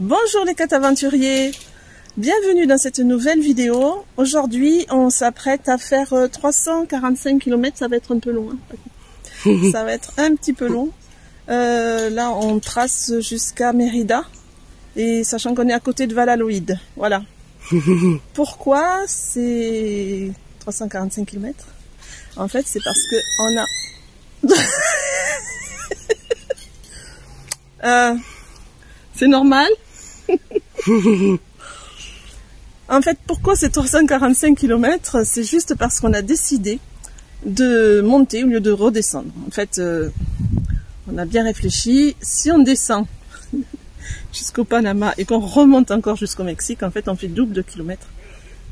Bonjour les 4 aventuriers, bienvenue dans cette nouvelle vidéo. Aujourd'hui on s'apprête à faire 345 km, ça va être un peu long. Hein. Ça va être un petit peu long. Là on trace jusqu'à Mérida, et sachant qu'on est à côté de Valladolid, voilà. Pourquoi c'est 345 km? En fait c'est parce que on a... c'est normal. En fait, pourquoi c'est 345 km? C'est juste parce qu'on a décidé de monter au lieu de redescendre. En fait, on a bien réfléchi. Si on descend jusqu'au Panama et qu'on remonte encore jusqu'au Mexique, en fait, on fait double de kilomètres.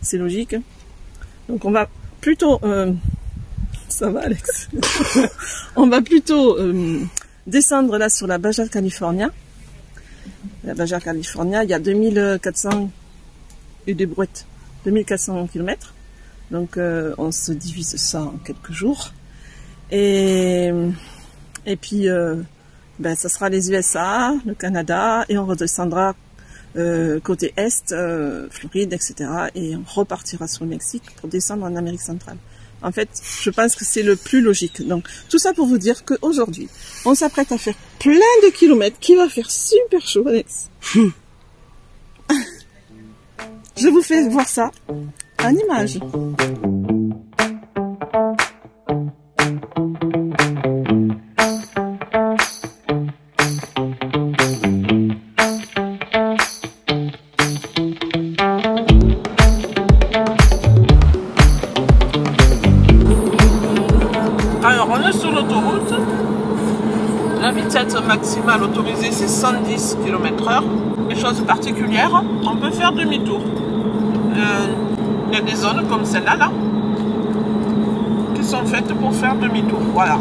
C'est logique. Donc, on va plutôt... ça va, Alex? On va plutôt descendre là sur la Baja California. La Baja California, il y a 2400 et des brouettes, 2400 km. Donc on se divise ça en quelques jours. Et puis ça sera les USA, le Canada, et on redescendra côté Est, Floride, etc. Et on repartira sur le Mexique pour descendre en Amérique centrale. En fait, je pense que c'est le plus logique. Donc, tout ça pour vous dire qu'aujourd'hui, on s'apprête à faire plein de kilomètres, qui va faire super chaud, Alex. Je vous fais voir ça en image. Alors, on est sur l'autoroute. La vitesse maximale autorisée, c'est 110 km/h. Les choses particulières, on peut faire demi-tour. Il y a des zones comme celle-là, là, qui sont faites pour faire demi-tour. Voilà.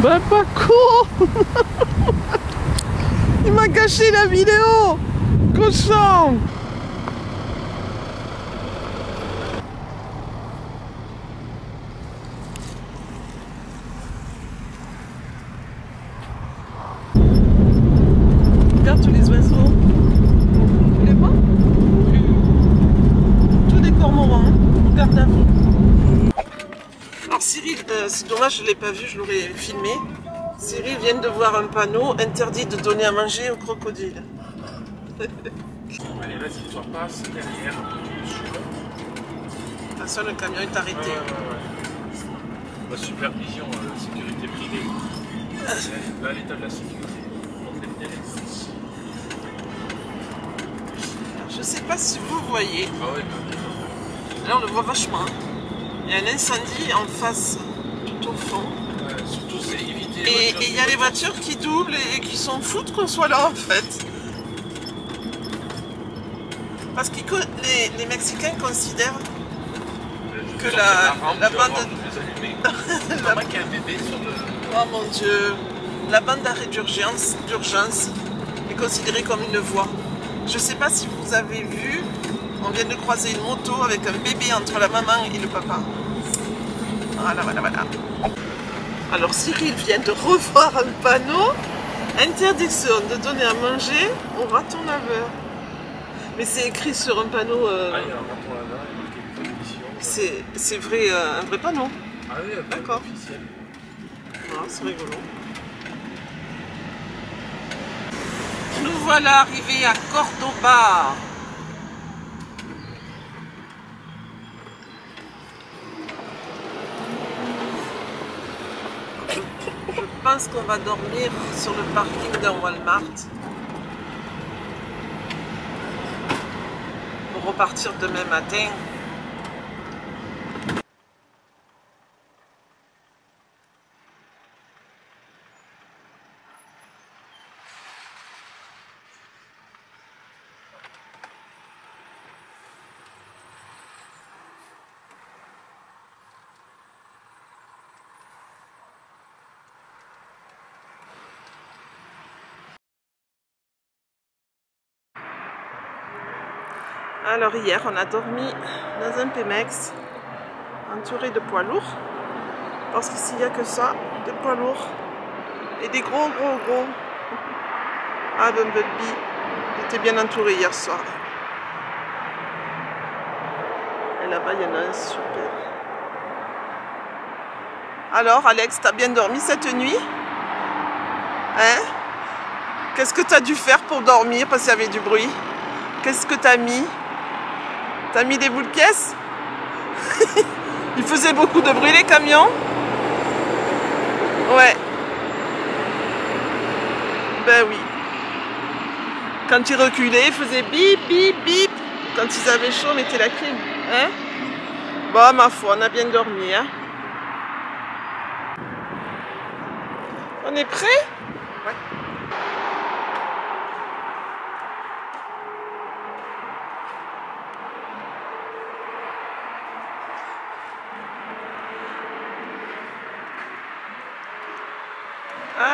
Bah pas con. Il m'a gâché la vidéo. Cochon. Regarde tous les oiseaux. Tu les vois? Tous des cormorans. Regarde à vous. Alors Cyril, c'est dommage, je ne l'ai pas vu, je l'aurais filmé. Cyril vient de voir un panneau interdit de donner à manger aux crocodiles. Allez, vas-y, tu repasses derrière. Attention, le camion est arrêté. La supervision, sécurité privée. Là, l'état de la sécurité. Je ne sais pas si vous voyez. Ah ouais, là, on le voit vachement. Il y a un incendie en face, tout au fond. Surtout, c'est éviter. Et il y a les voitures qui doublent et qui s'en foutent qu'on soit là, en fait. Parce que les Mexicains considèrent que la bande... Oh mon Dieu. La bande d'arrêt d'urgence est considérée comme une voie. Je ne sais pas si vous avez vu, on vient de croiser une moto avec un bébé entre la maman et le papa. Voilà, voilà, voilà. Alors Cyril vient de revoir un panneau. Interdiction de donner à manger au raton laveur. Mais c'est écrit sur un panneau... il y a un raton laveur, il y a quelques conditions. C'est vrai, un vrai panneau. Ah oui, d'accord. Officiel. Voilà, c'est rigolo. Nous voilà arrivés à Cordoba. Je pense qu'on va dormir sur le parking d'un Walmart pour repartir demain matin. Alors hier, on a dormi dans un Pemex entouré de poids lourds. Parce qu'ici, il n'y a que ça, des poids lourds. Et des gros. Ah, Bumblebee, il était bien entouré hier soir. Et là-bas, il y en a un super. Alors, Alex, t'as bien dormi cette nuit? Hein? Qu'est-ce que t'as dû faire pour dormir parce qu'il y avait du bruit? Qu'est-ce que t'as mis? T'as mis des boules de caisse? Il faisait beaucoup de bruit les camions? Ouais. Ben oui. Quand ils reculaient, ils faisaient bip, bip, bip. Quand ils avaient chaud, on mettait la clim. Hein? Bon, ma foi, on a bien dormi. Hein? On est prêt? Ouais.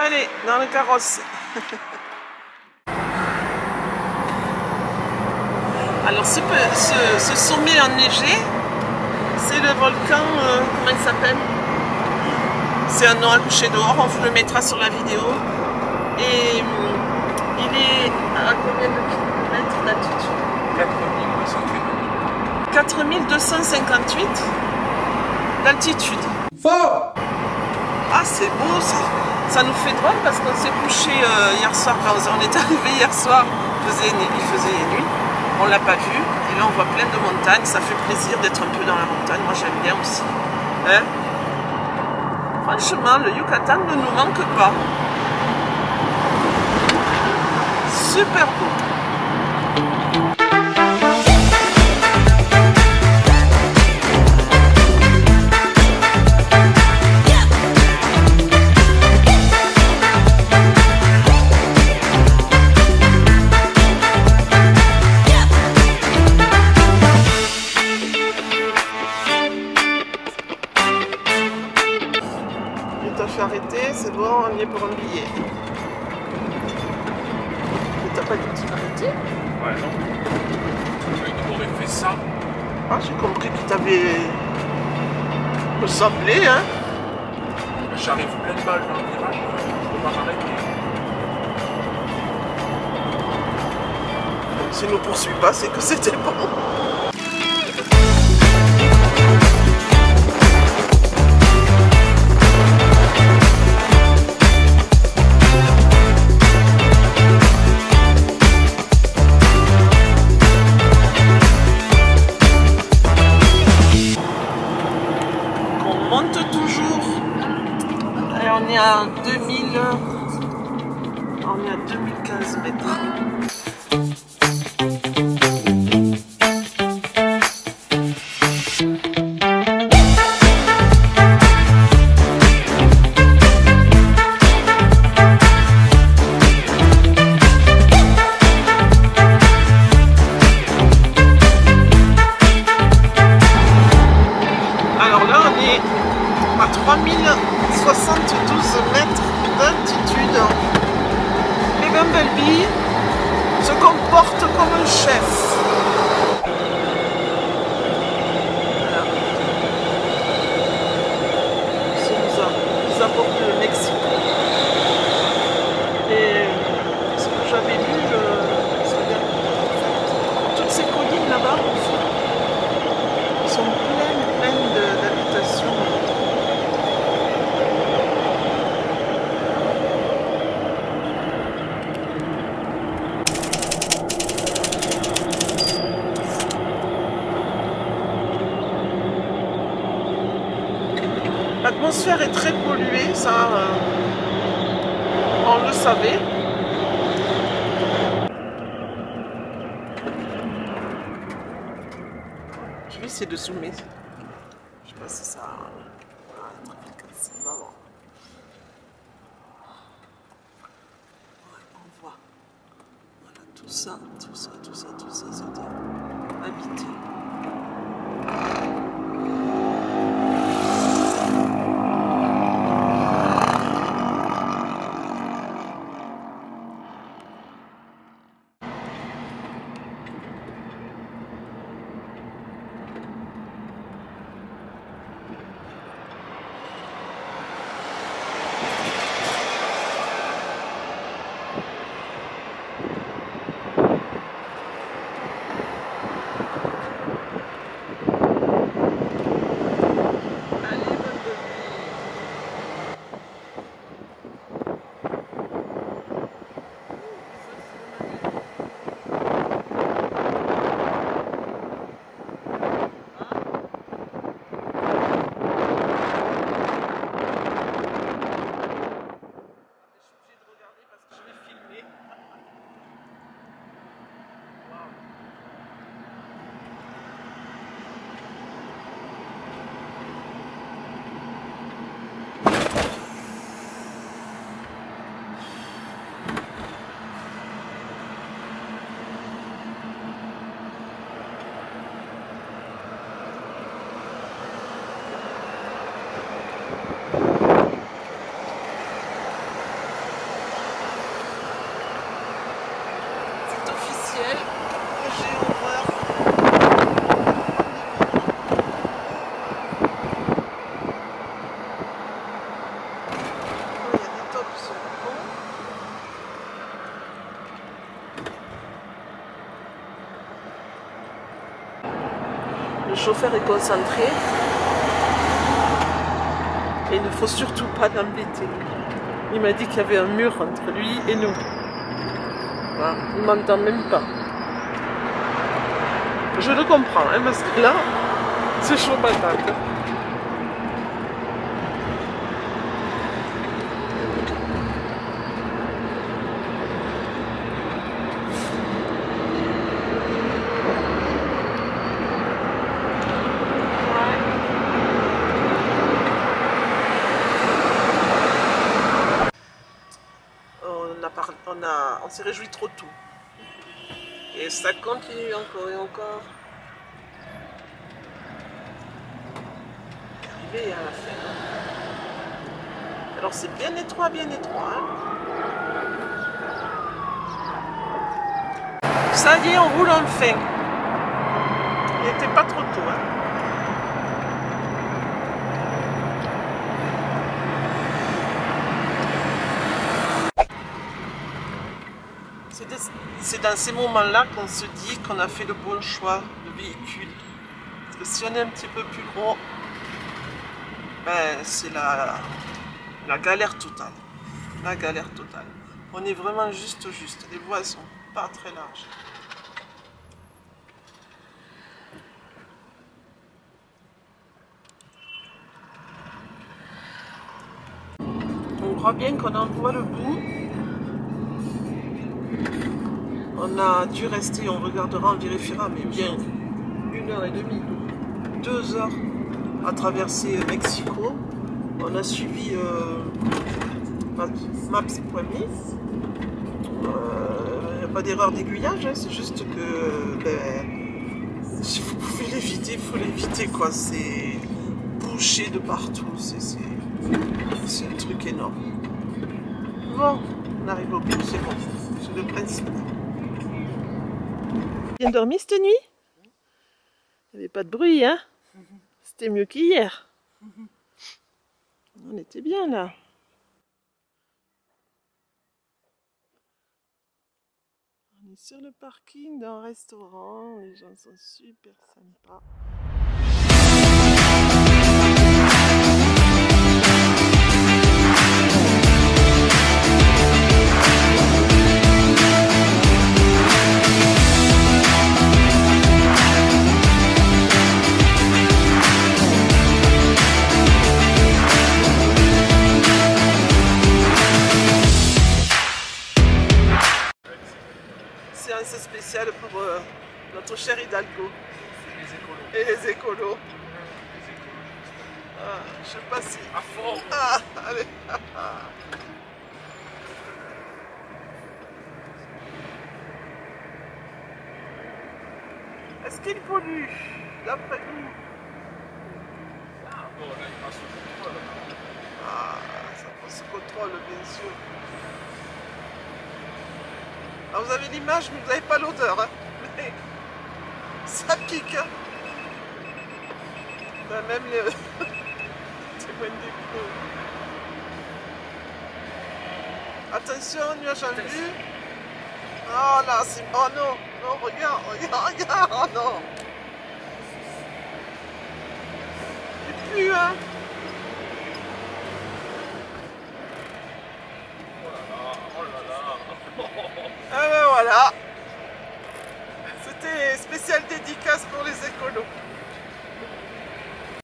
Allez, dans le carrosse. Alors ce sommet enneigé, c'est le volcan, comment il s'appelle? C'est un nom à coucher dehors, on vous le mettra sur la vidéo. Et il est à combien de kilomètres d'altitude? 4258 d'altitude. Fort! Ah, c'est beau ça! Ça nous fait drôle parce qu'on s'est couché hier soir, quand on est arrivé hier soir, il faisait nuit, on l'a pas vu, et là on voit plein de montagnes, ça fait plaisir d'être un peu dans la montagne, moi j'aime bien aussi. Hein? Franchement, le Yucatan ne nous manque pas. Super beau. Arrêter, c'est bon, on y est pour un billet. Mais t'as pas dit que tu t'arrêtais? Ouais, non. Il aurait fait ça. Ah, j'ai compris que t'avais ressemblé, hein? J'arrive plein de balles dans le virage, je peux pas m'arrêter. S'il nous poursuit pas, c'est que c'était bon. On est à 2015 mètres. Alors là, on est à 3072 mètres d'altitude. Les Bumblebee se comportent comme un chef. Voilà. Ils apportent le Mexique. Et ce que j'avais lu, toutes ces collines là-bas sont pleines d'habitations. L'atmosphère est très polluée, ça, on le savait. Je vais essayer de zoomer. Je sais pas si ça... Ah, le trafic ici, va voir. Ouais, on voit. Voilà, tout ça, c'était habité. chauffeur est concentré et il ne faut surtout pas l'embêter. Il m'a dit qu'il y avait un mur entre lui et nous. Voilà, il ne m'entend même pas. Je le comprends, hein, parce que là, c'est chaud patate. On s'est réjoui trop tôt. Et ça continue encore et encore. Arrivé à la fin. Alors c'est bien étroit, bien étroit. Hein. Ça y est, on roule enfin. Il n'était pas trop tôt. Hein. C'est dans ces moments-là qu'on se dit qu'on a fait le bon choix de véhicule. Parce que si on est un petit peu plus gros, ben, c'est la galère totale. La galère totale. On est vraiment juste. Les voies sont pas très larges. On croit bien qu'on en voit le bout. On a dû rester, on regardera, on vérifiera, mais bien 1h30, 2 heures à traverser Mexico. On a suivi Maps.me. Il n'y a pas d'erreur d'aiguillage, hein, c'est juste que si vous pouvez l'éviter, il faut l'éviter, quoi. C'est bouché de partout, c'est un truc énorme. Bon, on arrive au bout, c'est bon, c'est le principe. Bien dormi cette nuit? Il n'y avait pas de bruit, hein? C'était mieux qu'hier. On était bien là. On est sur le parking d'un restaurant, les gens sont super sympas. Séance spéciale pour notre cher Hidalgo. Et les écolos. Ah, je sais pas si... À fond. Ah, allez. Est-ce qu'il pollue, d'après nous? Ah, bon, là, il passe le contrôle. Ah, ça passe le contrôle, bien sûr. Alors vous avez l'image, mais vous n'avez pas l'odeur. Hein. Mais ça pique. Hein. Ben, même les témoins des pros. Attention, nuage en vue. Oh là, c'est... Oh non, non, regarde, oh non. Il pue, hein.